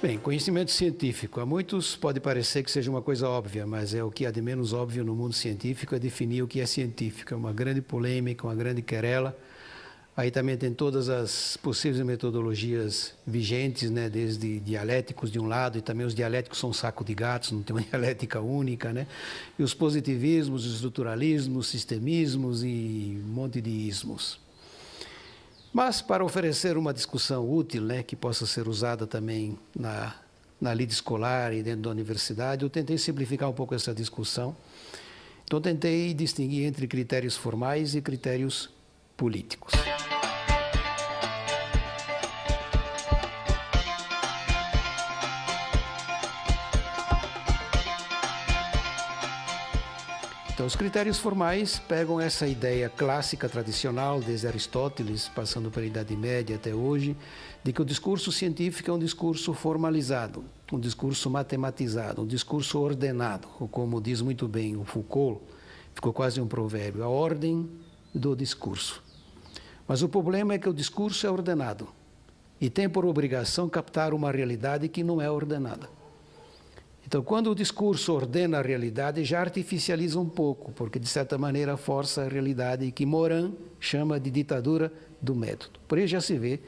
Bem, conhecimento científico. A muitos pode parecer que seja uma coisa óbvia, mas é o que há de menos óbvio no mundo científico é definir o que é científico. É uma grande polêmica, uma grande querela. Aí também tem todas as possíveis metodologias vigentes, né? Desde dialéticos de um lado, e também os dialéticos são um saco de gatos, não tem uma dialética única, né? E os positivismos, os estruturalismos, sistemismos e um monte de ismos. Mas para oferecer uma discussão útil, né, que possa ser usada também na lida escolar e dentro da universidade, eu tentei simplificar um pouco essa discussão. Então tentei distinguir entre critérios formais e critérios políticos. Então, os critérios formais pegam essa ideia clássica, tradicional, desde Aristóteles, passando pela Idade Média até hoje, de que o discurso científico é um discurso formalizado, um discurso matematizado, um discurso ordenado, ou como diz muito bem o Foucault, ficou quase um provérbio, a ordem do discurso. Mas o problema é que o discurso é ordenado e tem por obrigação captar uma realidade que não é ordenada. Então, quando o discurso ordena a realidade, já artificializa um pouco, porque, de certa maneira, força a realidade que Morin chama de ditadura do método. Por aí já se vê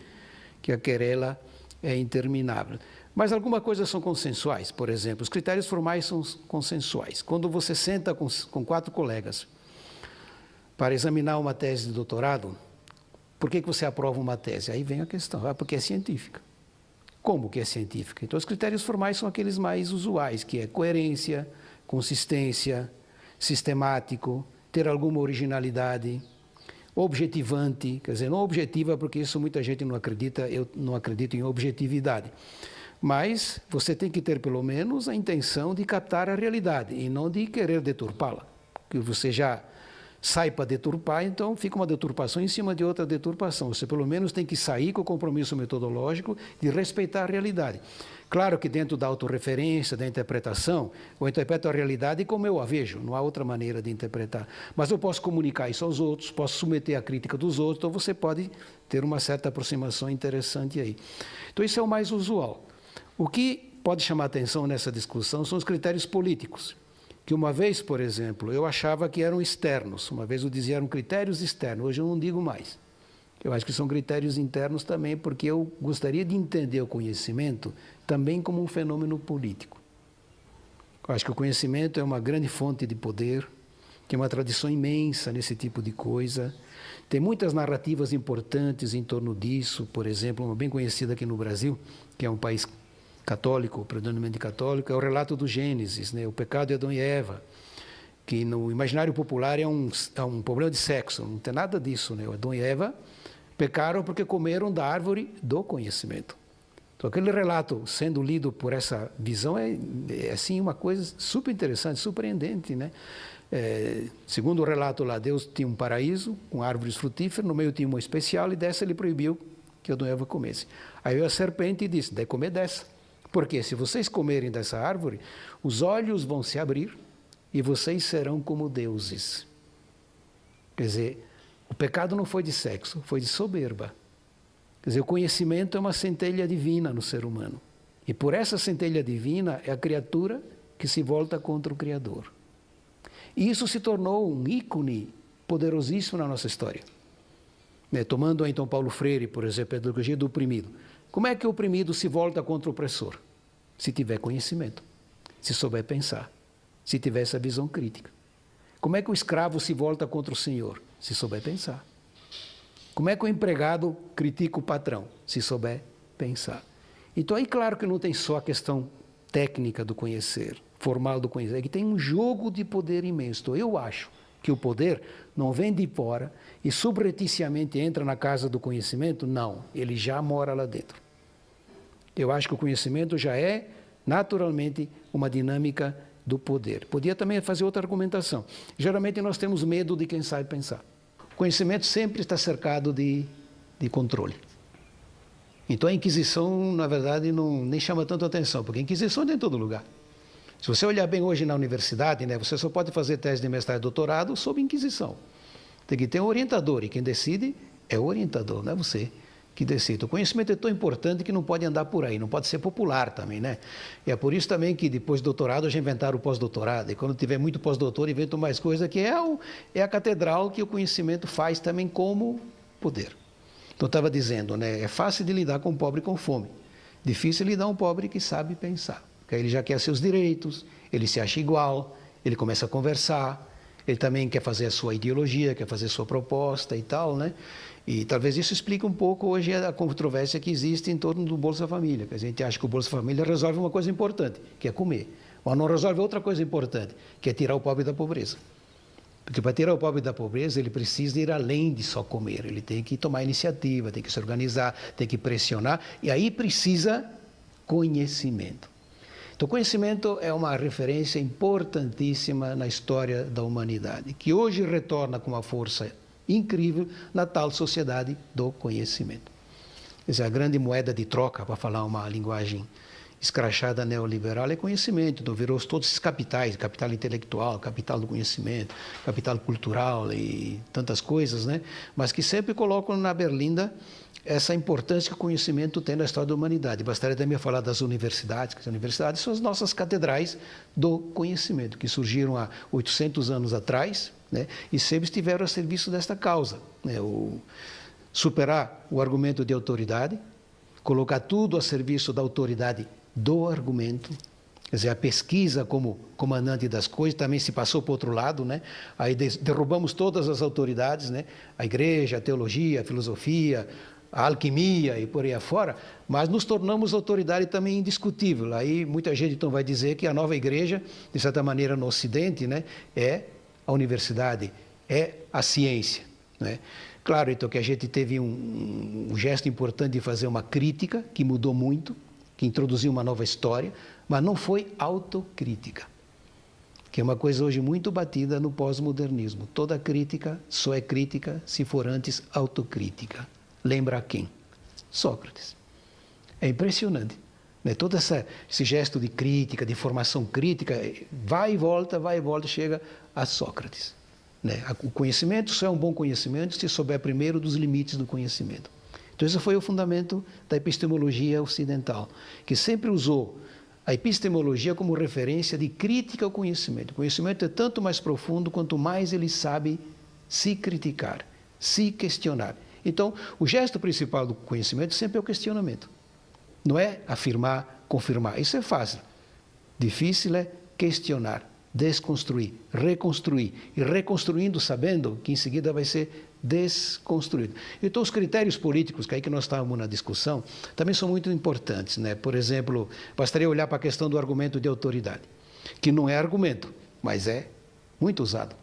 que a querela é interminável. Mas algumas coisas são consensuais. Por exemplo, os critérios formais são consensuais. Quando você senta com 4 colegas para examinar uma tese de doutorado, por que você aprova uma tese? Aí vem a questão, porque é científica. Como que é científica? Então, os critérios formais são aqueles mais usuais, que é coerência, consistência, sistemático, ter alguma originalidade, objetivante, quer dizer, não objetiva, porque isso muita gente não acredita, eu não acredito em objetividade. Mas você tem que ter, pelo menos, a intenção de captar a realidade e não de querer deturpá-la. Que você já sai para deturpar, então fica uma deturpação em cima de outra deturpação. Você pelo menos tem que sair com o compromisso metodológico de respeitar a realidade. Claro que dentro da autorreferência, da interpretação, eu interpreto a realidade como eu a vejo, não há outra maneira de interpretar. Mas eu posso comunicar isso aos outros, posso submeter a crítica dos outros, então você pode ter uma certa aproximação interessante aí. Então isso é o mais usual. O que pode chamar atenção nessa discussão são os critérios políticos. Que uma vez, por exemplo, eu achava que eram externos, uma vez eu dizia eram critérios externos, hoje eu não digo mais. Eu acho que são critérios internos também, porque eu gostaria de entender o conhecimento também como um fenômeno político. Eu acho que o conhecimento é uma grande fonte de poder, tem uma tradição imensa nesse tipo de coisa, tem muitas narrativas importantes em torno disso, por exemplo, uma bem conhecida aqui no Brasil, que é um país católico, predominantemente católico, é o relato do Gênesis, né? O pecado de Adão e Eva, que no imaginário popular é um problema de sexo, não tem nada disso, né? Adão e Eva pecaram porque comeram da árvore do conhecimento. Então, aquele relato sendo lido por essa visão é assim, uma coisa super interessante, surpreendente, né? Segundo o relato lá, Deus tinha um paraíso com árvores frutíferas, no meio tinha uma especial e dessa ele proibiu que Adão e Eva comessem. Aí veio a serpente e disse, deve comer dessa. Porque se vocês comerem dessa árvore, os olhos vão se abrir e vocês serão como deuses. Quer dizer, o pecado não foi de sexo, foi de soberba. Quer dizer, o conhecimento é uma centelha divina no ser humano. E por essa centelha divina é a criatura que se volta contra o Criador. E isso se tornou um ícone poderosíssimo na nossa história. Tomando então Paulo Freire, por exemplo, a pedagogia do oprimido. Como é que o oprimido se volta contra o opressor? Se tiver conhecimento, se souber pensar, se tiver essa visão crítica. Como é que o escravo se volta contra o senhor? Se souber pensar. Como é que o empregado critica o patrão? Se souber pensar. Então aí claro que não tem só a questão técnica do conhecer, formal do conhecer, é que tem um jogo de poder imenso. Então eu acho que o poder não vem de fora e subrepticiamente entra na casa do conhecimento, não, ele já mora lá dentro. Eu acho que o conhecimento já é, naturalmente, uma dinâmica do poder. Podia também fazer outra argumentação. Geralmente nós temos medo de quem sabe pensar. O conhecimento sempre está cercado de controle. Então a Inquisição, na verdade, nem chama tanto atenção, porque a Inquisição é em todo lugar. Se você olhar bem hoje na universidade, né, você só pode fazer tese de mestrado e doutorado sob Inquisição. Tem que ter um orientador, e quem decide é o orientador, não é você. que dê certo. O conhecimento é tão importante que não pode andar por aí, não pode ser popular também, né? E é por isso também que depois do doutorado já inventaram o pós-doutorado. E quando tiver muito pós-doutor, inventam mais coisa, que é a catedral que o conhecimento faz também como poder. Então, eu estava dizendo, né? É fácil de lidar com um pobre com fome. Difícil lidar com um pobre que sabe pensar. Porque aí ele já quer seus direitos, ele se acha igual, ele começa a conversar, ele também quer fazer a sua ideologia, quer fazer a sua proposta e tal, né? E talvez isso explique um pouco hoje a controvérsia que existe em torno do Bolsa Família. Que a gente acha que o Bolsa Família resolve uma coisa importante, que é comer. Mas não resolve outra coisa importante, que é tirar o pobre da pobreza. Porque para tirar o pobre da pobreza, ele precisa ir além de só comer. Ele tem que tomar iniciativa, tem que se organizar, tem que pressionar. E aí precisa conhecimento. Então, conhecimento é uma referência importantíssima na história da humanidade, que hoje retorna com uma força incrível na tal sociedade do conhecimento. Essa é a grande moeda de troca, para falar uma linguagem escrachada neoliberal, é conhecimento. Então, virou todos esses capitais, capital intelectual, capital do conhecimento, capital cultural e tantas coisas, né? Mas que sempre colocam na berlinda essa importância que o conhecimento tem na história da humanidade. Bastaria também falar das universidades, que as universidades são as nossas catedrais do conhecimento, que surgiram há 800 anos atrás, né, e sempre estiveram a serviço desta causa, né, superar o argumento de autoridade, colocar tudo a serviço da autoridade do argumento. Quer dizer, a pesquisa como comandante das coisas também se passou para o outro lado, né? Aí derrubamos todas as autoridades, né? A igreja, a teologia, a filosofia, a alquimia e por aí afora, mas nos tornamos autoridade também indiscutível. Aí muita gente então vai dizer que a nova igreja, de certa maneira no Ocidente, né, é a universidade, é a ciência, né? Claro, então, que a gente teve um gesto importante de fazer uma crítica, que mudou muito, que introduziu uma nova história, mas não foi autocrítica, que é uma coisa hoje muito batida no pós-modernismo. Toda crítica só é crítica se for antes autocrítica. Lembra quem? Sócrates. É impressionante, né? Todo esse gesto de crítica, de formação crítica, vai e volta, chega a Sócrates, né? O conhecimento só é um bom conhecimento se souber primeiro dos limites do conhecimento. Então, esse foi o fundamento da epistemologia ocidental, que sempre usou a epistemologia como referência de crítica ao conhecimento. O conhecimento é tanto mais profundo quanto mais ele sabe se criticar, se questionar. Então, o gesto principal do conhecimento sempre é o questionamento. Não é afirmar, confirmar. Isso é fácil. Difícil é questionar, desconstruir, reconstruir. E reconstruindo, sabendo que em seguida vai ser desconstruído. Então, os critérios políticos, que é aí que nós estávamos na discussão, também são muito importantes, né? Por exemplo, bastaria olhar para a questão do argumento de autoridade, que não é argumento, mas é muito usado.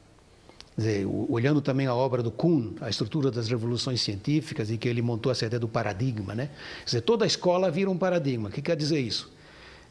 Quer dizer, olhando também a obra do Kuhn, a estrutura das revoluções científicas, em que ele montou essa ideia do paradigma, né? Quer dizer, toda a escola vira um paradigma. O que quer dizer isso?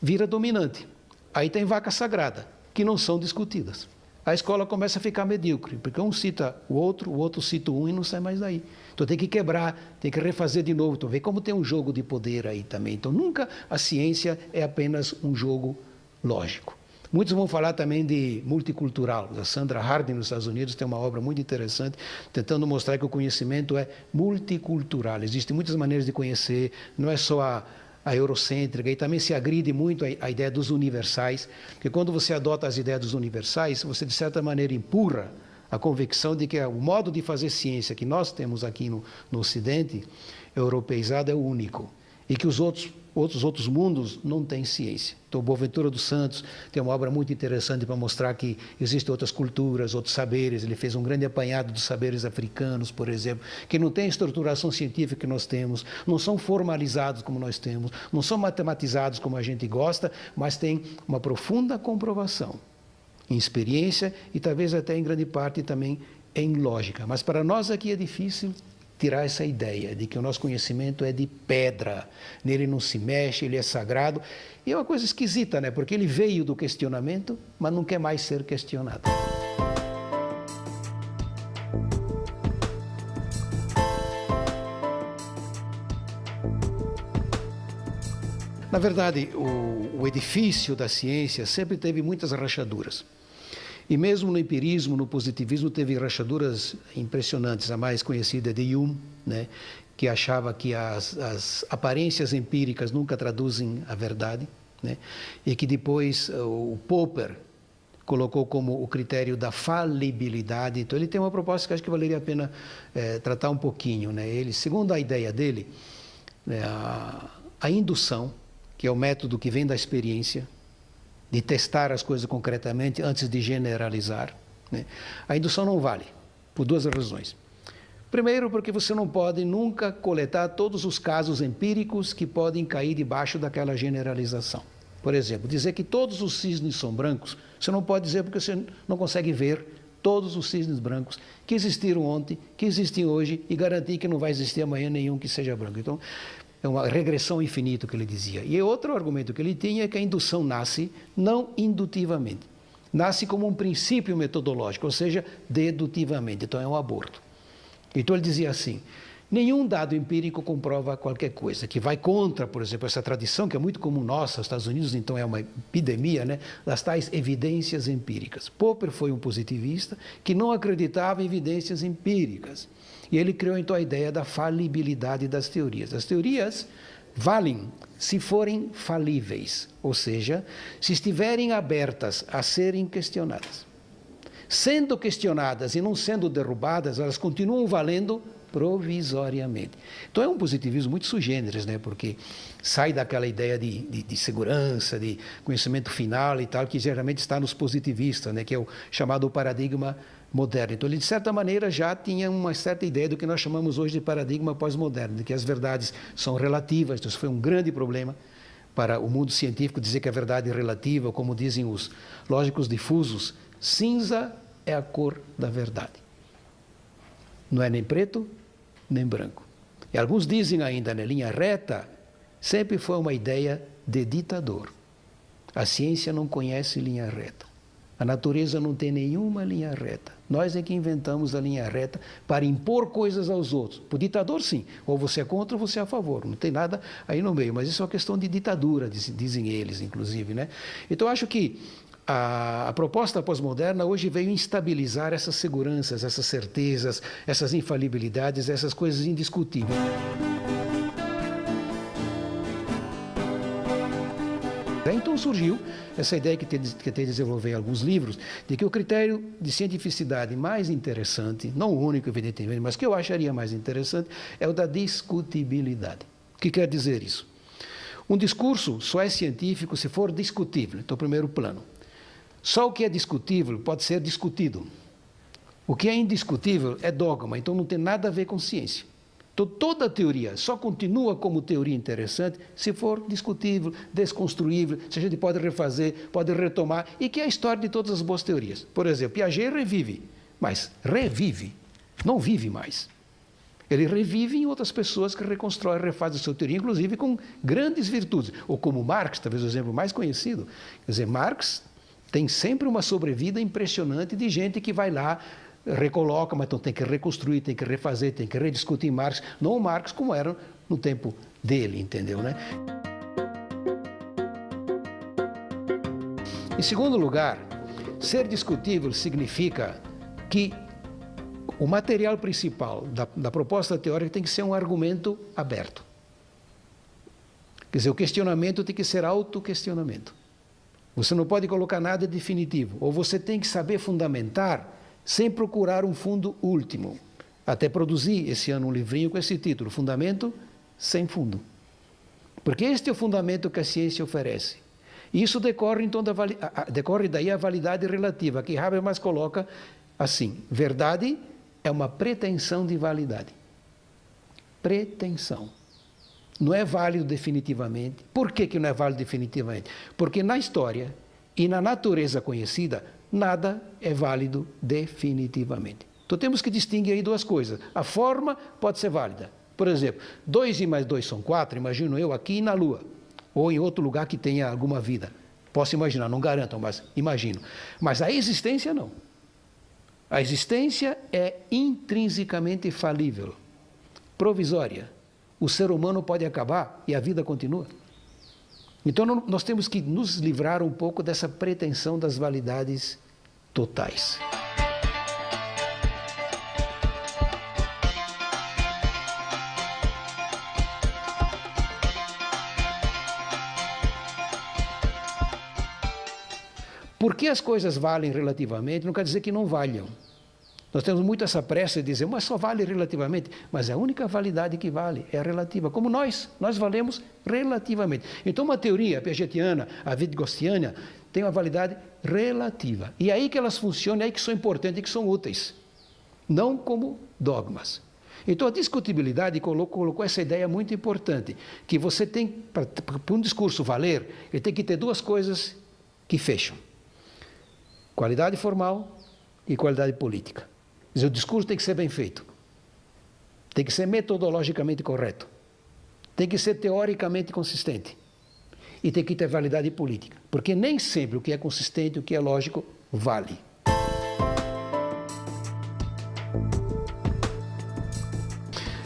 Vira dominante. Aí tem vaca sagrada, que não são discutidas. A escola começa a ficar medíocre, porque um cita o outro cita um e não sai mais daí. Então tem que quebrar, tem que refazer de novo. Então vê como tem um jogo de poder aí também. Então nunca a ciência é apenas um jogo lógico. Muitos vão falar também de multicultural. A Sandra Harding, nos Estados Unidos, tem uma obra muito interessante, tentando mostrar que o conhecimento é multicultural. Existem muitas maneiras de conhecer, não é só a eurocêntrica, e também se agride muito a ideia dos universais, porque quando você adota as ideias dos universais, você, de certa maneira, empurra a convicção de que o modo de fazer ciência que nós temos aqui no Ocidente, europeizado, é o único, e que os outros mundos não têm ciência. Então, Boaventura dos Santos tem uma obra muito interessante para mostrar que existem outras culturas, outros saberes. Ele fez um grande apanhado dos saberes africanos, por exemplo, que não tem a estruturação científica que nós temos, não são formalizados como nós temos, não são matematizados como a gente gosta, mas tem uma profunda comprovação em experiência e talvez até em grande parte também em lógica. Mas para nós aqui é difícil tirar essa ideia de que o nosso conhecimento é de pedra, nele não se mexe, ele é sagrado. E é uma coisa esquisita, né? Porque ele veio do questionamento, mas não quer mais ser questionado. Na verdade, o edifício da ciência sempre teve muitas rachaduras. E mesmo no empirismo, no positivismo, teve rachaduras impressionantes. A mais conhecida é de Hume, né? que achava que as aparências empíricas nunca traduzem a verdade, né? E que depois o Popper colocou como o critério da falibilidade. Então ele tem uma proposta que acho que valeria a pena tratar um pouquinho, né? Ele, segundo a ideia dele, a indução, que é o método que vem da experiência, de testar as coisas concretamente antes de generalizar, né? A indução não vale, por duas razões. Primeiro, porque você não pode nunca coletar todos os casos empíricos que podem cair debaixo daquela generalização. Por exemplo, dizer que todos os cisnes são brancos, você não pode dizer porque você não consegue ver todos os cisnes brancos que existiram ontem, que existem hoje, e garantir que não vai existir amanhã nenhum que seja branco. Então, é uma regressão infinita que ele dizia. E outro argumento que ele tinha é que a indução nasce não indutivamente, nasce como um princípio metodológico, ou seja, dedutivamente. Então, é um aborto. Então ele dizia assim, nenhum dado empírico comprova qualquer coisa, que vai contra, por exemplo, essa tradição que é muito comum nossa, nos Estados Unidos, então é uma epidemia, né, das tais evidências empíricas. Popper foi um positivista que não acreditava em evidências empíricas. E ele criou então a ideia da falibilidade das teorias. As teorias valem se forem falíveis, ou seja, se estiverem abertas a serem questionadas. Sendo questionadas e não sendo derrubadas, elas continuam valendo provisoriamente. Então é um positivismo muito sui generis, né? Porque sai daquela ideia de segurança, de conhecimento final e tal, que geralmente está nos positivistas, né? Que é o chamado paradigma moderno. Então ele, de certa maneira, já tinha uma certa ideia do que nós chamamos hoje de paradigma pós-moderno, de que as verdades são relativas. Então isso foi um grande problema para o mundo científico, dizer que a verdade é relativa, como dizem os lógicos difusos, cinza é a cor da verdade. Não é nem preto, nem branco. E alguns dizem ainda, na linha reta, sempre foi uma ideia de ditador. A ciência não conhece linha reta. A natureza não tem nenhuma linha reta. Nós é que inventamos a linha reta para impor coisas aos outros. Por ditador, sim. Ou você é contra ou você é a favor. Não tem nada aí no meio. Mas isso é uma questão de ditadura, dizem eles, inclusive, né? Então, eu acho que a proposta pós-moderna hoje veio instabilizar essas seguranças, essas certezas, essas infalibilidades, essas coisas indiscutíveis. Então surgiu essa ideia que tentei desenvolver em alguns livros, de que o critério de cientificidade mais interessante, não o único, evidentemente, mas que eu acharia mais interessante, é o da discutibilidade. O que quer dizer isso? Um discurso só é científico se for discutível, então, primeiro plano. Só o que é discutível pode ser discutido. O que é indiscutível é dogma, então não tem nada a ver com ciência. Então, toda teoria só continua como teoria interessante se for discutível, desconstruível, se a gente pode refazer, pode retomar, e que é a história de todas as boas teorias. Por exemplo, Piaget revive, mas revive, não vive mais. Ele revive em outras pessoas que reconstroem, refazem a sua teoria, inclusive com grandes virtudes. Ou como Marx, talvez o exemplo mais conhecido. Quer dizer, Marx tem sempre uma sobrevida impressionante de gente que vai lá, recoloca, mas então tem que reconstruir, tem que refazer, tem que rediscutir Marx. Não o Marx como era no tempo dele, entendeu, né? Em segundo lugar, ser discutível significa que o material principal da proposta teórica tem que ser um argumento aberto. Quer dizer, o questionamento tem que ser autoquestionamento. Você não pode colocar nada definitivo, ou você tem que saber fundamentar sem procurar um fundo último. Até produzi esse ano um livrinho com esse título, Fundamento sem Fundo. Porque este é o fundamento que a ciência oferece. E isso decorre, então, decorre daí a validade relativa, que Habermas coloca assim, verdade é uma pretensão de validade. Pretensão. Não é válido definitivamente. Por que não é válido definitivamente? Porque na história e na natureza conhecida, nada é válido definitivamente. Então temos que distinguir aí duas coisas. A forma pode ser válida. Por exemplo, 2 e mais 2 são 4, imagino eu aqui na Lua, ou em outro lugar que tenha alguma vida. Posso imaginar, não garanto, mas imagino. Mas a existência não. A existência é intrinsecamente falível, provisória. O ser humano pode acabar e a vida continua. Então nós temos que nos livrar um pouco dessa pretensão das validades totais. Porque as coisas valem relativamente, não quer dizer que não valham. Nós temos muito essa pressa de dizer, mas só vale relativamente. Mas a única validade que vale é a relativa. Como nós valemos relativamente. Então, uma teoria piagetiana, a wittgensteiniana, tem uma validade relativa. E é aí que elas funcionam, é aí que são importantes e que são úteis. Não como dogmas. Então, a discutibilidade colocou essa ideia muito importante, que você tem, para um discurso valer, ele tem que ter duas coisas que fecham. Qualidade formal e qualidade política. Quer dizer, o discurso tem que ser bem feito. Tem que ser metodologicamente correto. Tem que ser teoricamente consistente. E tem que ter validade política. Porque nem sempre o que é consistente, o que é lógico, vale.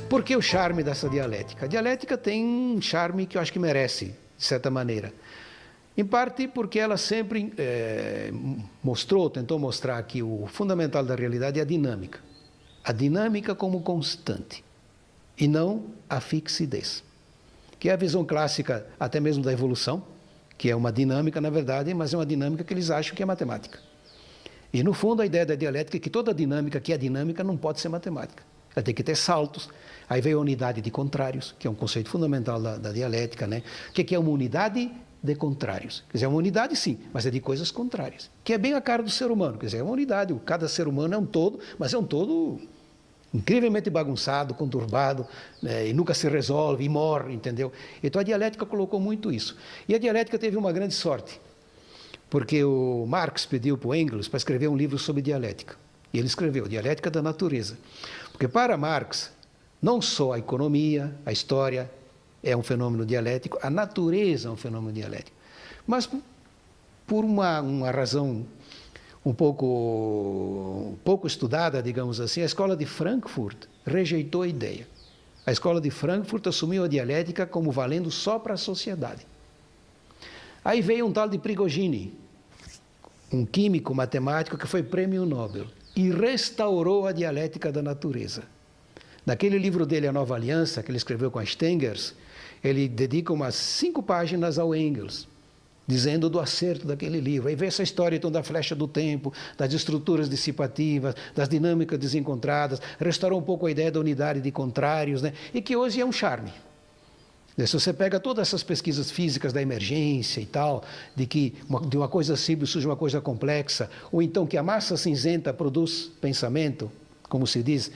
Por que o charme dessa dialética? A dialética tem um charme que eu acho que merece, de certa maneira. Em parte porque ela sempre tentou mostrar que o fundamental da realidade é a dinâmica. A dinâmica como constante, e não a fixidez. Que é a visão clássica até mesmo da evolução, que é uma dinâmica, na verdade, mas é uma dinâmica que eles acham que é matemática. E, no fundo, a ideia da dialética é que toda dinâmica que é dinâmica não pode ser matemática. Ela tem que ter saltos. Aí veio a unidade de contrários, que é um conceito fundamental da dialética, né? O que é uma unidade de contrários? Quer dizer, é uma unidade sim, mas é de coisas contrárias. Que é bem a cara do ser humano. Quer dizer, é uma unidade. Cada ser humano é um todo, mas é um todo incrivelmente bagunçado, conturbado, né, e nunca se resolve, e morre, entendeu? Então a dialética colocou muito isso. E a dialética teve uma grande sorte, porque o Marx pediu para o Engels para escrever um livro sobre dialética. E ele escreveu Dialética da Natureza. Porque para Marx, não só a economia, a história é um fenômeno dialético, a natureza é um fenômeno dialético. Mas por uma razão um pouco estudada, digamos assim, a escola de Frankfurt rejeitou a ideia. A escola de Frankfurt assumiu a dialética como valendo só para a sociedade. Aí veio um tal de Prigogine, um químico matemático que foi prêmio Nobel, e restaurou a dialética da natureza. Naquele livro dele, A Nova Aliança, que ele escreveu com a Stengers, ele dedica umas 5 páginas ao Engels, dizendo do acerto daquele livro. Aí vem essa história então da flecha do tempo, das estruturas dissipativas, das dinâmicas desencontradas, restaurou um pouco a ideia da unidade de contrários, né? E que hoje é um charme. Se você pega todas essas pesquisas físicas da emergência e tal, de que de uma coisa simples surge uma coisa complexa, ou então que a massa cinzenta produz pensamento, como se diz,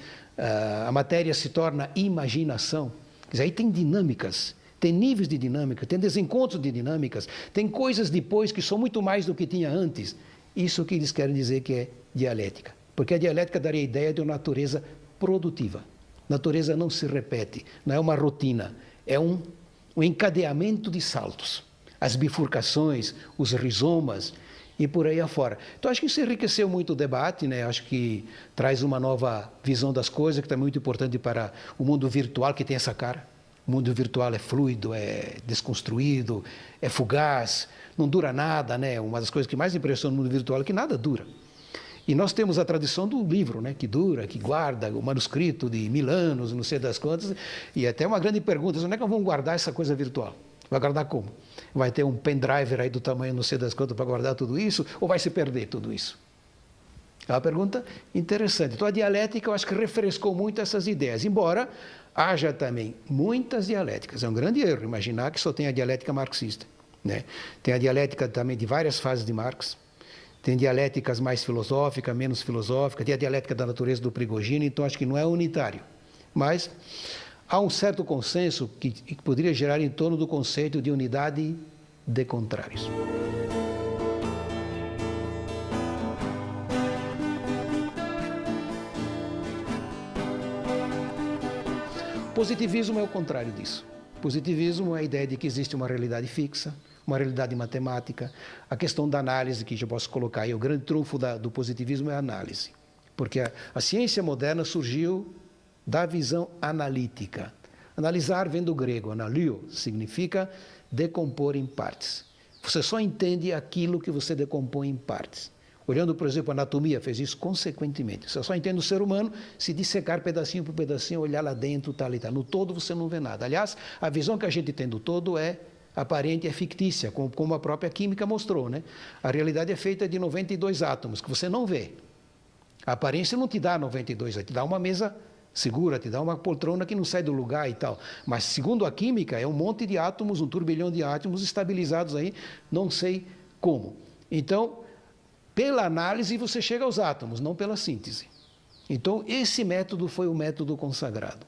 a matéria se torna imaginação. Quer dizer, aí tem dinâmicas, tem níveis de dinâmica, tem desencontros de dinâmicas, tem coisas depois que são muito mais do que tinha antes. Isso que eles querem dizer que é dialética. Porque a dialética daria a ideia de uma natureza produtiva. Natureza não se repete, não é uma rotina, é um encadeamento de saltos. As bifurcações, os rizomas e por aí afora. Então, acho que isso enriqueceu muito o debate, né? Acho que traz uma nova visão das coisas, que está muito importante para o mundo virtual, que tem essa cara. O mundo virtual é fluido, é desconstruído, é fugaz, não dura nada, né? Uma das coisas que mais impressiona no mundo virtual é que nada dura. E nós temos a tradição do livro, né? Que dura, que guarda, o manuscrito de 1000 anos, não sei das quantas, e até uma grande pergunta, onde é que nós vamos guardar essa coisa virtual? Vai guardar como? Vai ter um pendrive aí do tamanho não sei das quantas para guardar tudo isso, ou vai se perder tudo isso? É uma pergunta interessante. Então a dialética, eu acho que refrescou muito essas ideias, embora haja também muitas dialéticas. É um grande erro imaginar que só tem a dialética marxista, né? Tem a dialética também de várias fases de Marx, tem dialéticas mais filosóficas, menos filosóficas, tem a dialética da natureza do Prigogine, então acho que não é unitário. Mas há um certo consenso que poderia gerar em torno do conceito de unidade de contrários. Positivismo é o contrário disso. Positivismo é a ideia de que existe uma realidade fixa, uma realidade matemática. A questão da análise, que já posso colocar aí, o grande trunfo do positivismo é a análise. Porque a ciência moderna surgiu da visão analítica. Analisar vem do grego, analio, significa decompor em partes. Você só entende aquilo que você decompõe em partes. Olhando, por exemplo, a anatomia, fez isso consequentemente. Você só entende o ser humano se dissecar pedacinho por pedacinho, olhar lá dentro, tal e tal. No todo você não vê nada. Aliás, a visão que a gente tem do todo é aparente é fictícia, como a própria química mostrou, né? A realidade é feita de 92 átomos, que você não vê. A aparência não te dá 92, te dá uma mesa segura, te dá uma poltrona que não sai do lugar e tal. Mas, segundo a química, é um monte de átomos, um turbilhão de átomos estabilizados aí, não sei como. Então, pela análise você chega aos átomos, não pela síntese. Então, esse método foi o método consagrado.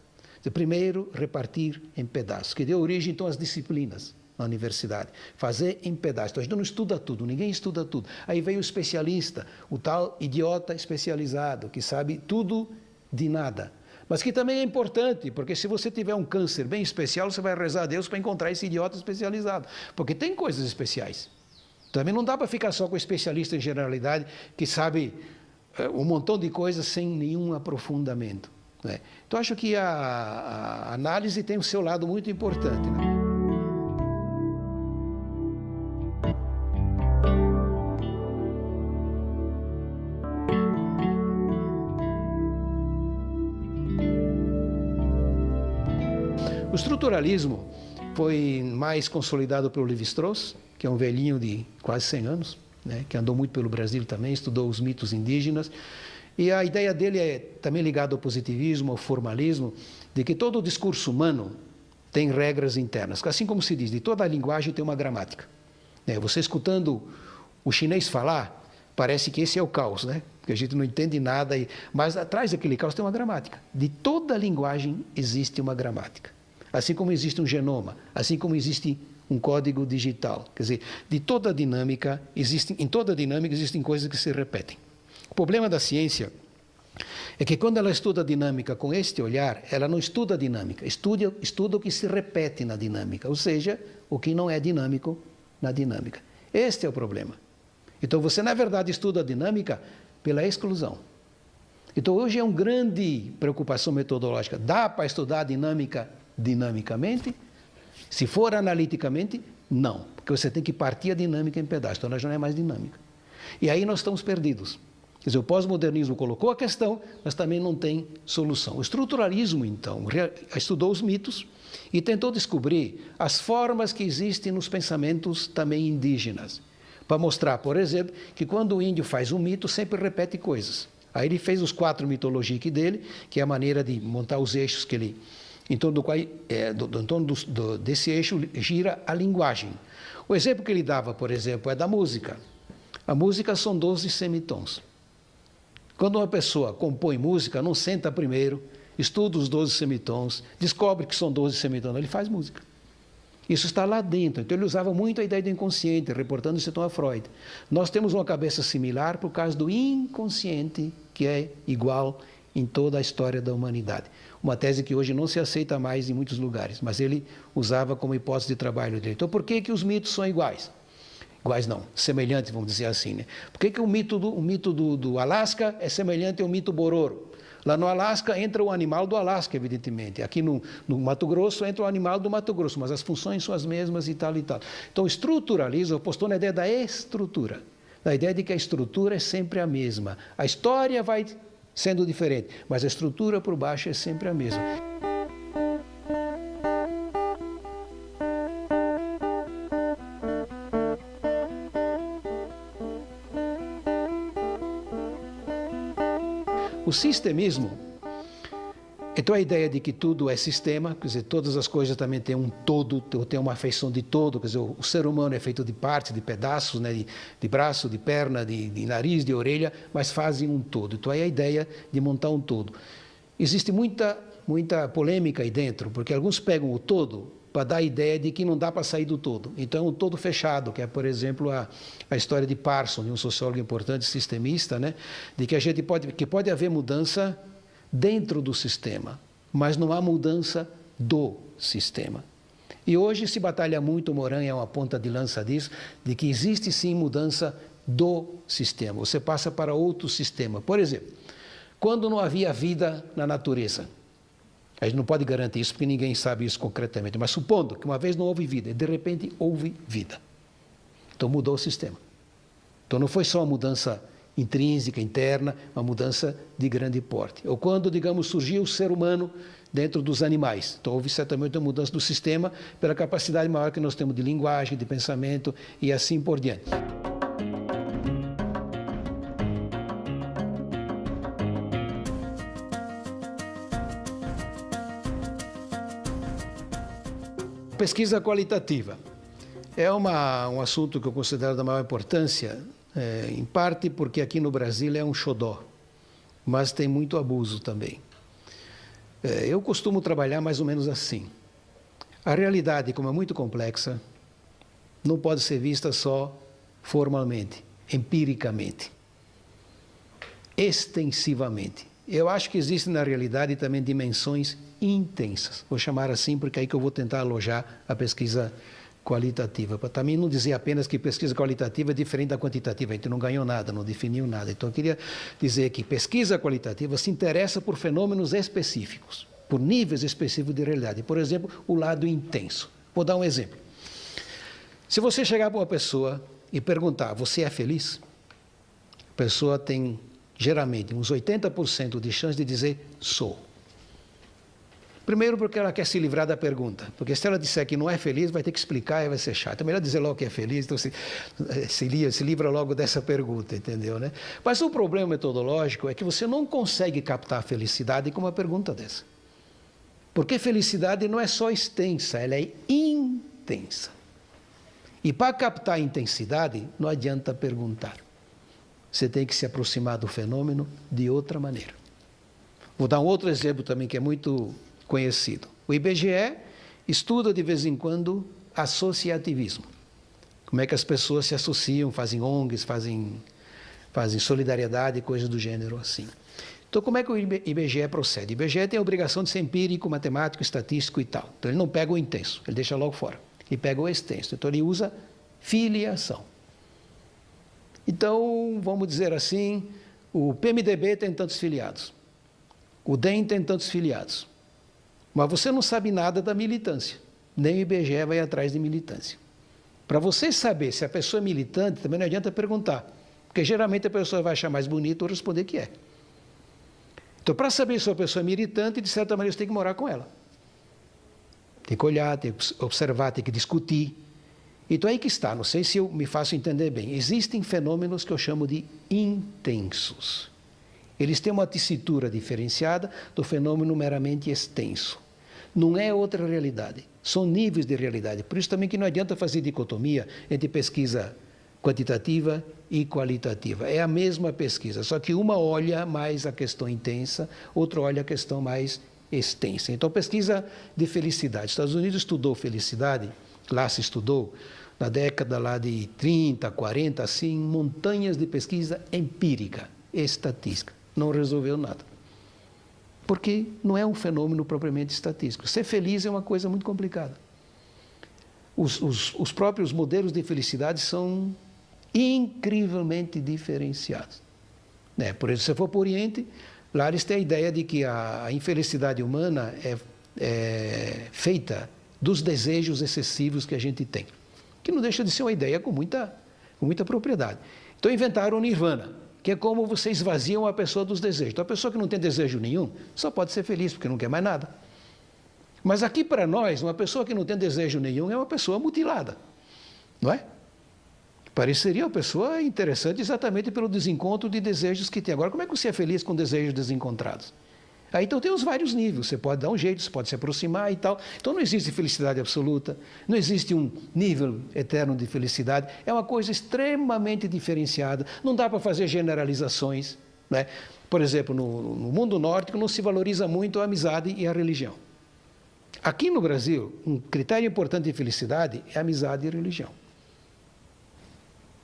Primeiro, repartir em pedaços, que deu origem, então, às disciplinas na universidade. Fazer em pedaços. Então, a gente não estuda tudo, ninguém estuda tudo. Aí veio o especialista, o tal idiota especializado, que sabe tudo de nada. Mas que também é importante, porque se você tiver um câncer bem especial, você vai rezar a Deus para encontrar esse idiota especializado. Porque tem coisas especiais. Também não dá para ficar só com o especialista em generalidade, que sabe um montão de coisas sem nenhum aprofundamento, né? Então, acho que a análise tem o seu lado muito importante, né? O estruturalismo foi mais consolidado pelo Lévi-Strauss, que é um velhinho de quase 100 anos, né, que andou muito pelo Brasil também, estudou os mitos indígenas. E a ideia dele é também ligada ao positivismo, ao formalismo, de que todo o discurso humano tem regras internas. Assim como se diz, de toda a linguagem tem uma gramática. Você escutando o chinês falar, parece que esse é o caos, né? Porque a gente não entende nada, mas atrás daquele caos tem uma gramática. De toda a linguagem existe uma gramática. Assim como existe um genoma, assim como existe um código digital. Quer dizer, em toda dinâmica existem coisas que se repetem. O problema da ciência é que quando ela estuda a dinâmica com este olhar, ela não estuda a dinâmica, estuda o que se repete na dinâmica, ou seja, o que não é dinâmico na dinâmica. Este é o problema. Então você, na verdade, estuda a dinâmica pela exclusão. Então hoje é uma grande preocupação metodológica. Dá para estudar a dinâmica dinamicamente? Se for analiticamente, não, porque você tem que partir a dinâmica em pedaços, então ela já não é mais dinâmica. E aí nós estamos perdidos. Quer dizer, o pós-modernismo colocou a questão, mas também não tem solução. O estruturalismo, então, estudou os mitos e tentou descobrir as formas que existem nos pensamentos também indígenas, para mostrar, por exemplo, que quando o índio faz um mito, sempre repete coisas. Aí ele fez os 4 mitologiques dele, que é a maneira de montar os eixos que ele... em torno do qual, desse eixo gira a linguagem. O exemplo que ele dava, por exemplo, é da música. A música são 12 semitons. Quando uma pessoa compõe música, não senta primeiro, estuda os 12 semitons, descobre que são 12 semitons, ele faz música. Isso está lá dentro. Então ele usava muito a ideia do inconsciente, reportando isso a Freud. Nós temos uma cabeça similar por causa do inconsciente, que é igual em toda a história da humanidade. Uma tese que hoje não se aceita mais em muitos lugares, mas ele usava como hipótese de trabalho dele. Então, por que os mitos são iguais? Iguais não, semelhantes, vamos dizer assim, né? Por que o mito do Alasca é semelhante ao mito Bororo? Lá no Alasca entra o animal do Alasca, evidentemente. Aqui no Mato Grosso entra o animal do Mato Grosso, mas as funções são as mesmas e tal e tal. Então, o estruturalismo apostou na ideia da estrutura, da ideia de que a estrutura é sempre a mesma. A história vai sendo diferente, mas a estrutura por baixo é sempre a mesma. O sistemismo, então a ideia de que tudo é sistema, quer dizer, todas as coisas também têm um todo, têm uma afeição de todo, quer dizer, o ser humano é feito de partes, de pedaços, né, de braço, de perna, de nariz, de orelha, mas fazem um todo. Então é a ideia de montar um todo. Existe muita polêmica aí dentro, porque alguns pegam o todo para dar a ideia de que não dá para sair do todo. Então é um todo fechado, que é, por exemplo, a história de Parsons, um sociólogo importante, sistemista, né, de que pode haver mudança dentro do sistema, mas não há mudança do sistema. E hoje se batalha muito, o Moran é uma ponta de lança disso, de que existe sim mudança do sistema. Você passa para outro sistema. Por exemplo, quando não havia vida na natureza, a gente não pode garantir isso porque ninguém sabe isso concretamente, mas supondo que uma vez não houve vida e de repente houve vida. Então mudou o sistema. Então não foi só uma mudança intrínseca, interna, uma mudança de grande porte. Ou quando, digamos, surgiu o ser humano dentro dos animais. Então, houve certamente uma mudança do sistema pela capacidade maior que nós temos de linguagem, de pensamento e assim por diante. Pesquisa qualitativa. É um assunto que eu considero da maior importância, em parte porque aqui no Brasil é um xodó, mas tem muito abuso também. Eu costumo trabalhar mais ou menos assim. A realidade, como é muito complexa, não pode ser vista só formalmente, empiricamente, extensivamente. Eu acho que existem na realidade também dimensões intensas. Vou chamar assim porque é aí que eu vou tentar alojar a pesquisa qualitativa, para também não dizer apenas que pesquisa qualitativa é diferente da quantitativa, a gente não ganhou nada, não definiu nada. Então eu queria dizer que pesquisa qualitativa se interessa por fenômenos específicos, por níveis específicos de realidade. Por exemplo, o lado intenso. Vou dar um exemplo. Se você chegar para uma pessoa e perguntar, você é feliz? A pessoa tem, geralmente, uns 80% de chance de dizer, sou. Primeiro porque ela quer se livrar da pergunta, porque se ela disser que não é feliz, vai ter que explicar e vai ser chato. É melhor dizer logo que é feliz, então se livra logo dessa pergunta, entendeu, né? Mas o problema metodológico é que você não consegue captar a felicidade com uma pergunta dessa. Porque felicidade não é só extensa, ela é intensa. E para captar a intensidade, não adianta perguntar. Você tem que se aproximar do fenômeno de outra maneira. Vou dar um outro exemplo também que é muito conhecido. O IBGE estuda de vez em quando associativismo. Como é que as pessoas se associam, fazem ONGs, fazem solidariedade, coisas do gênero assim. Então, como é que o IBGE procede? O IBGE tem a obrigação de ser empírico, matemático, estatístico e tal. Então, ele não pega o intenso, ele deixa logo fora. Ele pega o extenso. Então, ele usa filiação. Então, vamos dizer assim, o PMDB tem tantos filiados. O DEM tem tantos filiados. Mas você não sabe nada da militância. Nem o IBGE vai atrás de militância. Para você saber se a pessoa é militante, também não adianta perguntar. Porque geralmente a pessoa vai achar mais bonito ou responder que é. Então, para saber se a pessoa é militante, de certa maneira você tem que morar com ela. Tem que olhar, tem que observar, tem que discutir. Então, aí que está, não sei se eu me faço entender bem. Existem fenômenos que eu chamo de intensos. Eles têm uma tessitura diferenciada do fenômeno meramente extenso. Não é outra realidade, são níveis de realidade. Por isso também que não adianta fazer dicotomia entre pesquisa quantitativa e qualitativa. É a mesma pesquisa, só que uma olha mais a questão intensa, outra olha a questão mais extensa. Então, pesquisa de felicidade. Os Estados Unidos estudou felicidade, lá se estudou, na década lá de 30, 40, assim, montanhas de pesquisa empírica, estatística. Não resolveu nada. Porque não é um fenômeno propriamente estatístico. Ser feliz é uma coisa muito complicada. Os próprios modelos de felicidade são incrivelmente diferenciados. Por exemplo, se você for para o Oriente, lá eles têm a ideia de que a infelicidade humana é feita dos desejos excessivos que a gente tem, que não deixa de ser uma ideia com muita propriedade. Então inventaram o Nirvana, que é como você esvazia uma pessoa dos desejos. Então, a pessoa que não tem desejo nenhum só pode ser feliz, porque não quer mais nada. Mas aqui, para nós, uma pessoa que não tem desejo nenhum é uma pessoa mutilada, não é? Pareceria uma pessoa interessante exatamente pelo desencontro de desejos que tem. Agora, como é que você é feliz com desejos desencontrados? Aí, então, tem os vários níveis. Você pode dar um jeito, você pode se aproximar e tal. Então, não existe felicidade absoluta, não existe um nível eterno de felicidade. É uma coisa extremamente diferenciada. Não dá para fazer generalizações, né? Por exemplo, no mundo nórdico não se valoriza muito a amizade e a religião. Aqui no Brasil, um critério importante de felicidade é amizade e religião.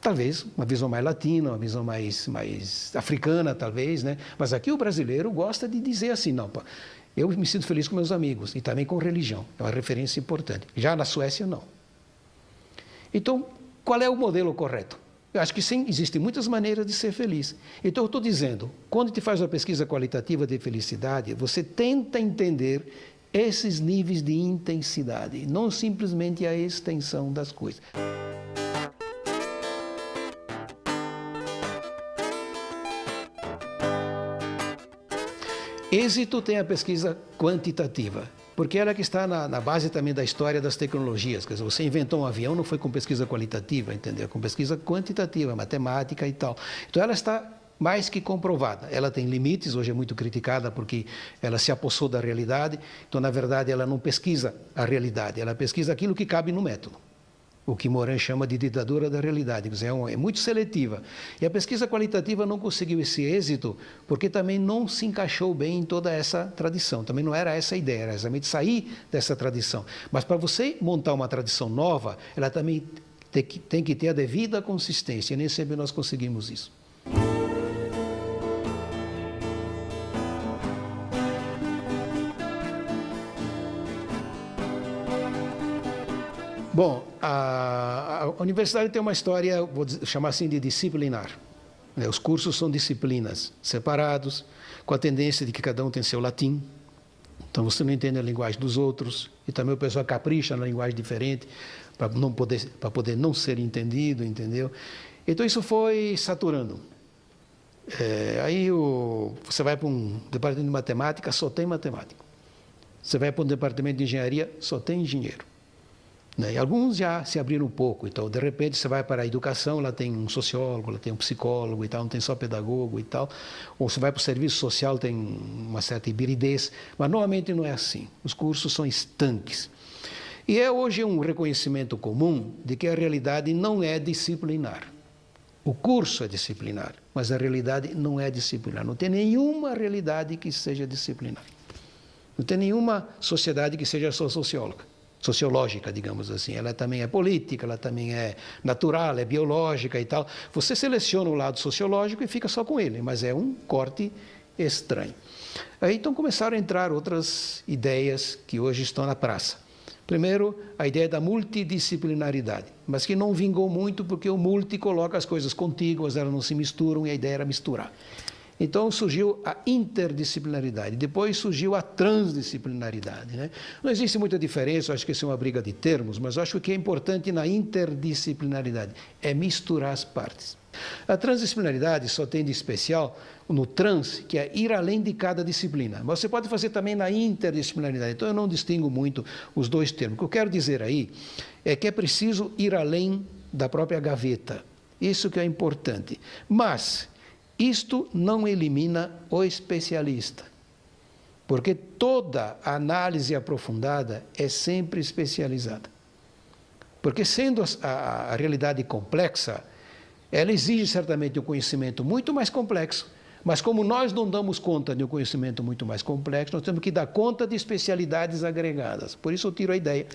Talvez uma visão mais latina, uma visão mais africana, talvez, né? Mas aqui o brasileiro gosta de dizer assim, não, pá, eu me sinto feliz com meus amigos e também com religião. É uma referência importante. Já na Suécia, não. Então, qual é o modelo correto? Eu acho que sim, existem muitas maneiras de ser feliz. Então, eu estou dizendo, quando te faz uma pesquisa qualitativa de felicidade, você tenta entender esses níveis de intensidade, não simplesmente a extensão das coisas. Êxito tem a pesquisa quantitativa, porque ela é que está na base também da história das tecnologias. Quer dizer, você inventou um avião, não foi com pesquisa qualitativa, entendeu? Com pesquisa quantitativa, matemática e tal. Então, ela está mais que comprovada. Ela tem limites, hoje é muito criticada porque ela se apossou da realidade. Então, na verdade, ela não pesquisa a realidade, ela pesquisa aquilo que cabe no método. O que Morin chama de ditadura da realidade, quer dizer, é muito seletiva. E a pesquisa qualitativa não conseguiu esse êxito porque também não se encaixou bem em toda essa tradição. Também não era essa a ideia, era exatamente sair dessa tradição. Mas para você montar uma tradição nova, ela também tem que ter a devida consistência, e nem sempre nós conseguimos isso. Bom, a universidade tem uma história, vou chamar assim, de disciplinar. Os cursos são disciplinas separados, com a tendência de que cada um tem seu latim. Então você não entende a linguagem dos outros, e também o pessoal capricha na linguagem diferente para poder não ser entendido, entendeu? Então isso foi saturando. Aí você vai para um departamento de matemática, só tem matemática. Você vai para um departamento de engenharia, só tem engenheiro. E alguns já se abriram um pouco, então de repente você vai para a educação, lá tem um sociólogo, lá tem um psicólogo e tal, não tem só pedagogo e tal, ou você vai para o serviço social, tem uma certa hibridez, mas normalmente não é assim, os cursos são estanques. E hoje um reconhecimento comum de que a realidade não é disciplinar. O curso é disciplinar, mas a realidade não é disciplinar, não tem nenhuma realidade que seja disciplinar. Não tem nenhuma sociedade que seja só sociológica, digamos assim. Ela também é política, ela também é natural, é biológica e tal. Você seleciona o lado sociológico e fica só com ele, mas é um corte estranho. Aí então começaram a entrar outras ideias que hoje estão na praça. Primeiro, a ideia da multidisciplinaridade, mas que não vingou muito porque o multi coloca as coisas contíguas, elas não se misturam e a ideia era misturar. Então surgiu a interdisciplinaridade, depois surgiu a transdisciplinaridade, né? Não existe muita diferença, acho que isso é uma briga de termos, mas acho que o que é importante na interdisciplinaridade é misturar as partes. A transdisciplinaridade só tem de especial no trans, que é ir além de cada disciplina. Mas você pode fazer também na interdisciplinaridade, então eu não distingo muito os dois termos. O que eu quero dizer aí é que é preciso ir além da própria gaveta, isso que é importante. Mas isto não elimina o especialista, porque toda análise aprofundada é sempre especializada. Porque sendo a realidade complexa, ela exige certamente um conhecimento muito mais complexo, mas como nós não damos conta de um conhecimento muito mais complexo, nós temos que dar conta de especialidades agregadas. Por isso eu tiro a ideia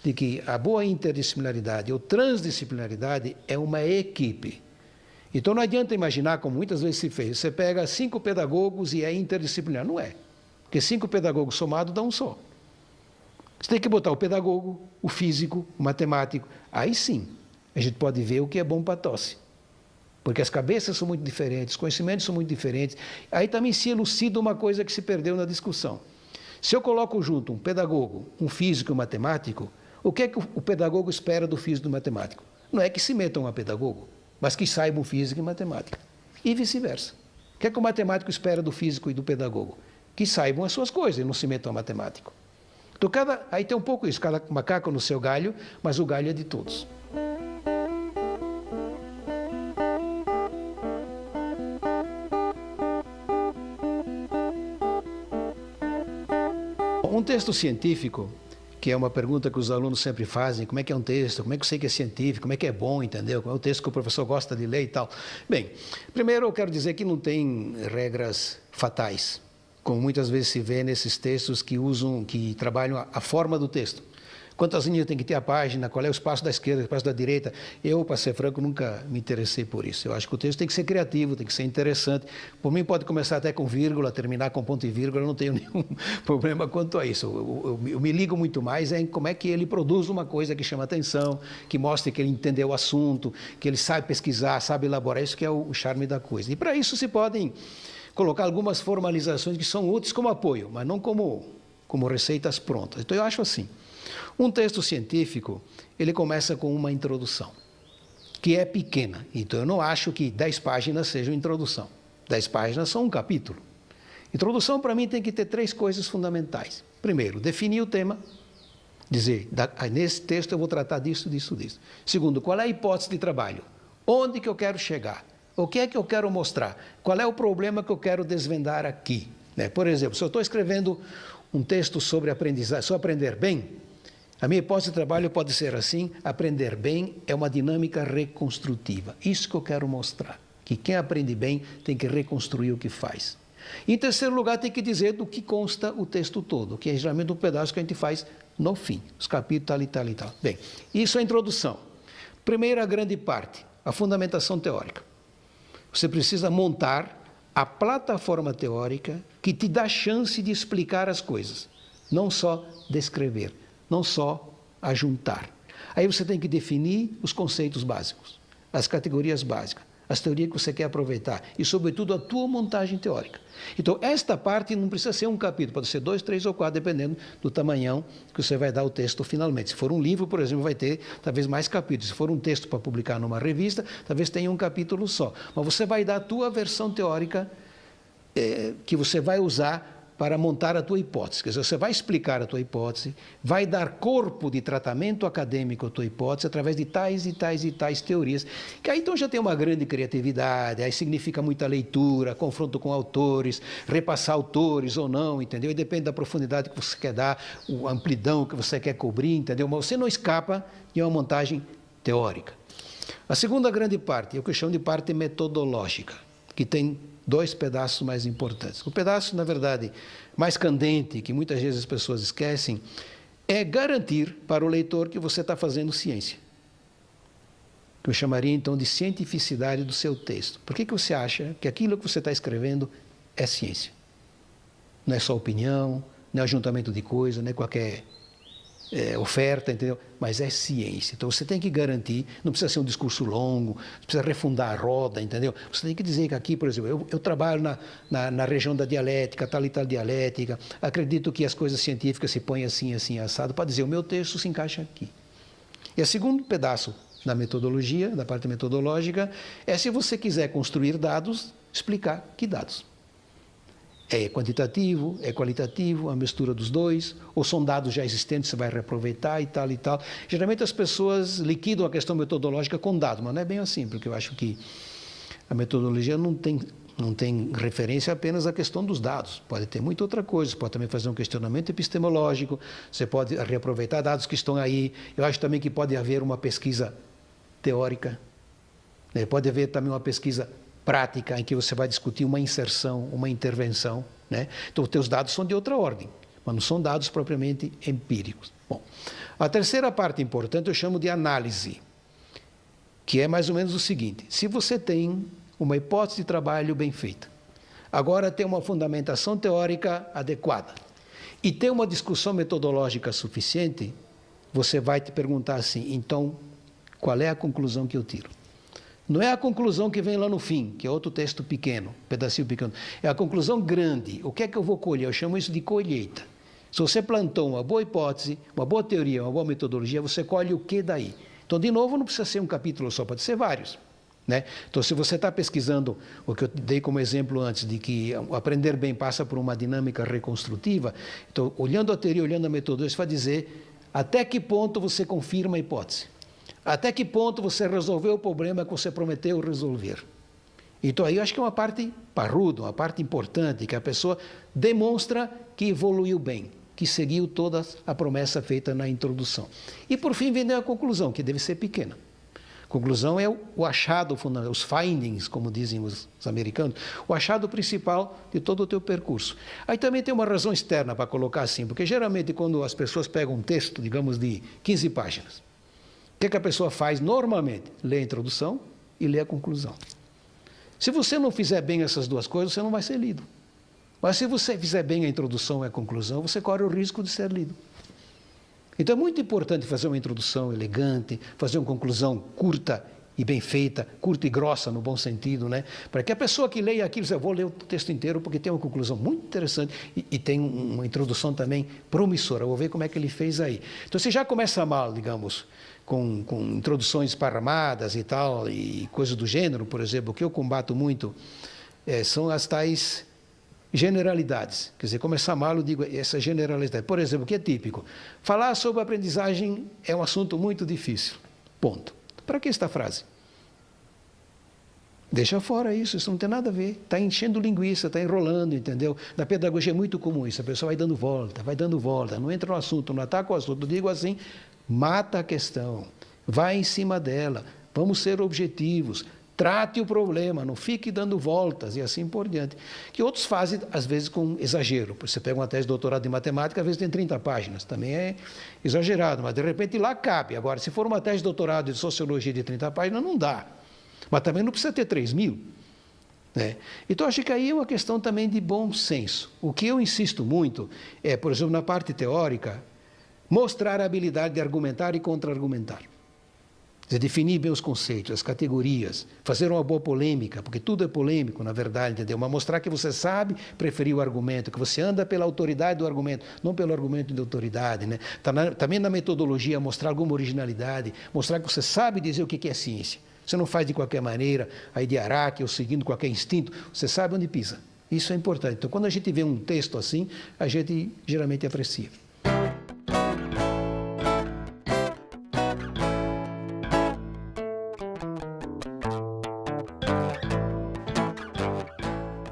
de que a boa interdisciplinaridade ou transdisciplinaridade é uma equipe. Então não adianta imaginar, como muitas vezes se fez, você pega 5 pedagogos e é interdisciplinar. Não é, porque 5 pedagogos somados dá um só. Você tem que botar o pedagogo, o físico, o matemático. Aí sim, a gente pode ver o que é bom para a tosse. Porque as cabeças são muito diferentes, os conhecimentos são muito diferentes. Aí também se elucida uma coisa que se perdeu na discussão. Se eu coloco junto um pedagogo, um físico e um matemático, o que é que o pedagogo espera do físico e do matemático? Não é que se metam a pedagogo, mas que saibam física e matemática. E vice-versa. O que é que o matemático espera do físico e do pedagogo? Que saibam as suas coisas e não se metam a matemático. Então, aí tem um pouco isso, cada macaco no seu galho, mas o galho é de todos. Um texto científico, que é uma pergunta que os alunos sempre fazem, como é que é um texto, como é que eu sei que é científico, como é que é bom, entendeu? Qual é o texto que o professor gosta de ler e tal. Bem, primeiro eu quero dizer que não tem regras fatais, como muitas vezes se vê nesses textos que trabalham a forma do texto. Quantas linhas tem que ter a página, qual é o espaço da esquerda, o espaço da direita. Eu, para ser franco, nunca me interessei por isso. Eu acho que o texto tem que ser criativo, tem que ser interessante. Por mim pode começar até com vírgula, terminar com ponto e vírgula, eu não tenho nenhum problema quanto a isso. Eu me ligo muito mais em como é que ele produz uma coisa que chama atenção, que mostre que ele entendeu o assunto, que ele sabe pesquisar, sabe elaborar, isso que é o charme da coisa. E para isso se podem colocar algumas formalizações que são úteis como apoio, mas não como receitas prontas. Então eu acho assim. Um texto científico, ele começa com uma introdução, que é pequena. Então, eu não acho que 10 páginas sejam introdução. 10 páginas são um capítulo. Introdução, para mim, tem que ter 3 coisas fundamentais. Primeiro, definir o tema. Dizer, nesse texto eu vou tratar disso, disso, disso. Segundo, qual é a hipótese de trabalho? Onde que eu quero chegar? O que é que eu quero mostrar? Qual é o problema que eu quero desvendar aqui? Por exemplo, se eu estou escrevendo um texto sobre aprendizagem, sobre aprender bem, a minha hipótese de trabalho pode ser assim: aprender bem é uma dinâmica reconstrutiva. Isso que eu quero mostrar, que quem aprende bem tem que reconstruir o que faz. Em terceiro lugar, tem que dizer do que consta o texto todo, que é geralmente um pedaço que a gente faz no fim, os capítulos tal e tal e tal. Bem, isso é a introdução. Primeira grande parte, a fundamentação teórica. Você precisa montar a plataforma teórica que te dá chance de explicar as coisas, não só descrever, não só ajuntar. Aí você tem que definir os conceitos básicos, as categorias básicas, as teorias que você quer aproveitar e, sobretudo, a tua montagem teórica. Então, esta parte não precisa ser um capítulo, pode ser 2, 3 ou 4, dependendo do tamanhão que você vai dar o texto finalmente. Se for um livro, por exemplo, vai ter talvez mais capítulos. Se for um texto para publicar numa revista, talvez tenha um capítulo só. Mas você vai dar a tua versão teórica que você vai usar para montar a tua hipótese. Quer dizer, você vai explicar a tua hipótese, vai dar corpo de tratamento acadêmico à tua hipótese através de tais e tais e tais teorias, que aí então já tem uma grande criatividade, aí significa muita leitura, confronto com autores, repassar autores ou não, entendeu? E depende da profundidade que você quer dar, a amplidão que você quer cobrir, entendeu? Mas você não escapa de uma montagem teórica. A segunda grande parte é o que eu chamo de parte metodológica, que tem 2 pedaços mais importantes. O pedaço, na verdade, mais candente, que muitas vezes as pessoas esquecem, é garantir para o leitor que você está fazendo ciência. Que eu chamaria, então, de cientificidade do seu texto. Por que você acha que aquilo que você está escrevendo é ciência? Não é só opinião, não é ajuntamento de coisa, não é qualquer oferta, entendeu? Mas é ciência. Então você tem que garantir, não precisa ser um discurso longo, não precisa refundar a roda, entendeu? Você tem que dizer que aqui, por exemplo, eu trabalho na região da dialética, tal e tal dialética, acredito que as coisas científicas se põem assim, assim, assado, para dizer o meu texto se encaixa aqui. E o segundo pedaço da metodologia, da parte metodológica, é se você quiser construir dados, explicar que dados. É quantitativo, é qualitativo, a mistura dos dois, ou são dados já existentes, você vai reaproveitar e tal e tal. Geralmente as pessoas liquidam a questão metodológica com dados, mas não é bem assim, porque eu acho que a metodologia não tem referência apenas à questão dos dados. Pode ter muita outra coisa, você pode também fazer um questionamento epistemológico, você pode reaproveitar dados que estão aí. Eu acho também que pode haver uma pesquisa teórica, pode haver também uma pesquisa prática em que você vai discutir uma inserção, uma intervenção, Então, os teus dados são de outra ordem, mas não são dados propriamente empíricos. Bom, a terceira parte importante eu chamo de análise, que é mais ou menos o seguinte: se você tem uma hipótese de trabalho bem feita, agora tem uma fundamentação teórica adequada e tem uma discussão metodológica suficiente, você vai te perguntar assim: então, qual é a conclusão que eu tiro? Não é a conclusão que vem lá no fim, que é outro texto pequeno, pedacinho pequeno. É a conclusão grande. O que é que eu vou colher? Eu chamo isso de colheita. Se você plantou uma boa hipótese, uma boa teoria, uma boa metodologia, você colhe o que daí? Então, de novo, não precisa ser um capítulo só, pode ser vários. Então, se você está pesquisando, o que eu dei como exemplo antes, de que aprender bem passa por uma dinâmica reconstrutiva, então, olhando a teoria, olhando a metodologia, você vai dizer até que ponto você confirma a hipótese. Até que ponto você resolveu o problema que você prometeu resolver. Então, aí eu acho que é uma parte parruda, uma parte importante, que a pessoa demonstra que evoluiu bem, que seguiu toda a promessa feita na introdução. E, por fim, vem a conclusão, que deve ser pequena. A conclusão é o achado fundamental, os findings, como dizem os americanos, o achado principal de todo o teu percurso. Aí também tem uma razão externa para colocar assim, porque geralmente quando as pessoas pegam um texto, digamos, de 15 páginas, o que a pessoa faz normalmente? Lê a introdução e lê a conclusão. Se você não fizer bem essas duas coisas, você não vai ser lido. Mas se você fizer bem a introdução e a conclusão, você corre o risco de ser lido. Então é muito importante fazer uma introdução elegante, fazer uma conclusão curta e bem feita, curta e grossa no bom sentido, Para que a pessoa que leia aquilo, eu vou ler o texto inteiro porque tem uma conclusão muito interessante e tem uma introdução também promissora. Eu vou ver como é que ele fez aí. Então você já começa mal, digamos, com introduções esparramadas e tal, e coisas do gênero, por exemplo. O que eu combato muito são as tais generalidades. Quer dizer, começar mal, eu digo essa generalidade. Por exemplo, o que é típico? Falar sobre aprendizagem é um assunto muito difícil. Ponto. Para que esta frase? Deixa fora isso não tem nada a ver. Está enchendo linguiça, está enrolando, entendeu? Na pedagogia é muito comum isso, a pessoa vai dando volta, não entra no assunto, não ataca o assunto. Eu digo assim, mata a questão, vai em cima dela, vamos ser objetivos, trate o problema, não fique dando voltas e assim por diante. Que outros fazem, às vezes, com exagero. Você pega uma tese de doutorado em matemática, às vezes tem 30 páginas, também é exagerado, mas de repente lá cabe. Agora, se for uma tese de doutorado de sociologia de 30 páginas, não dá. Mas também não precisa ter 3.000. Né? Então, acho que aí é uma questão também de bom senso. O que eu insisto muito é, por exemplo, na parte teórica, mostrar a habilidade de argumentar e contra-argumentar. Quer dizer, definir bem os conceitos, as categorias, fazer uma boa polêmica, porque tudo é polêmico, na verdade, entendeu? Mas mostrar que você sabe preferir o argumento, que você anda pela autoridade do argumento, não pelo argumento de autoridade. Né? Também na metodologia, mostrar alguma originalidade, mostrar que você sabe dizer o que é ciência. Você não faz de qualquer maneira, aí de araque ou seguindo qualquer instinto, você sabe onde pisa. Isso é importante. Então, quando a gente vê um texto assim, a gente geralmente aprecia.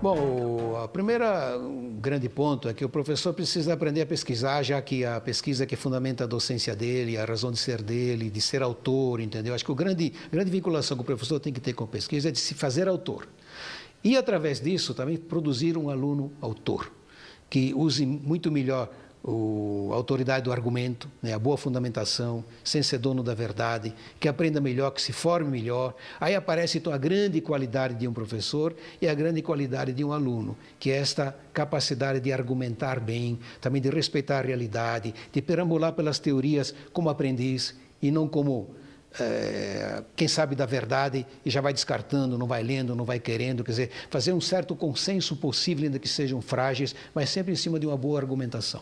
Bom, o grande ponto é que o professor precisa aprender a pesquisar, já que a pesquisa que fundamenta a docência dele, a razão de ser dele, de ser autor, entendeu? Acho que a grande vinculação que o professor tem que ter com a pesquisa é de se fazer autor. E, através disso, também produzir um aluno autor, que use muito melhor a autoridade do argumento, né, a boa fundamentação, sem ser dono da verdade, que aprenda melhor, que se forme melhor. Aí aparece então a grande qualidade de um professor e a grande qualidade de um aluno, que é esta capacidade de argumentar bem, também de respeitar a realidade, de perambular pelas teorias como aprendiz e não como quem sabe da verdade e já vai descartando, não vai lendo, não vai querendo, quer dizer, fazer um certo consenso possível, ainda que sejam frágeis, mas sempre em cima de uma boa argumentação.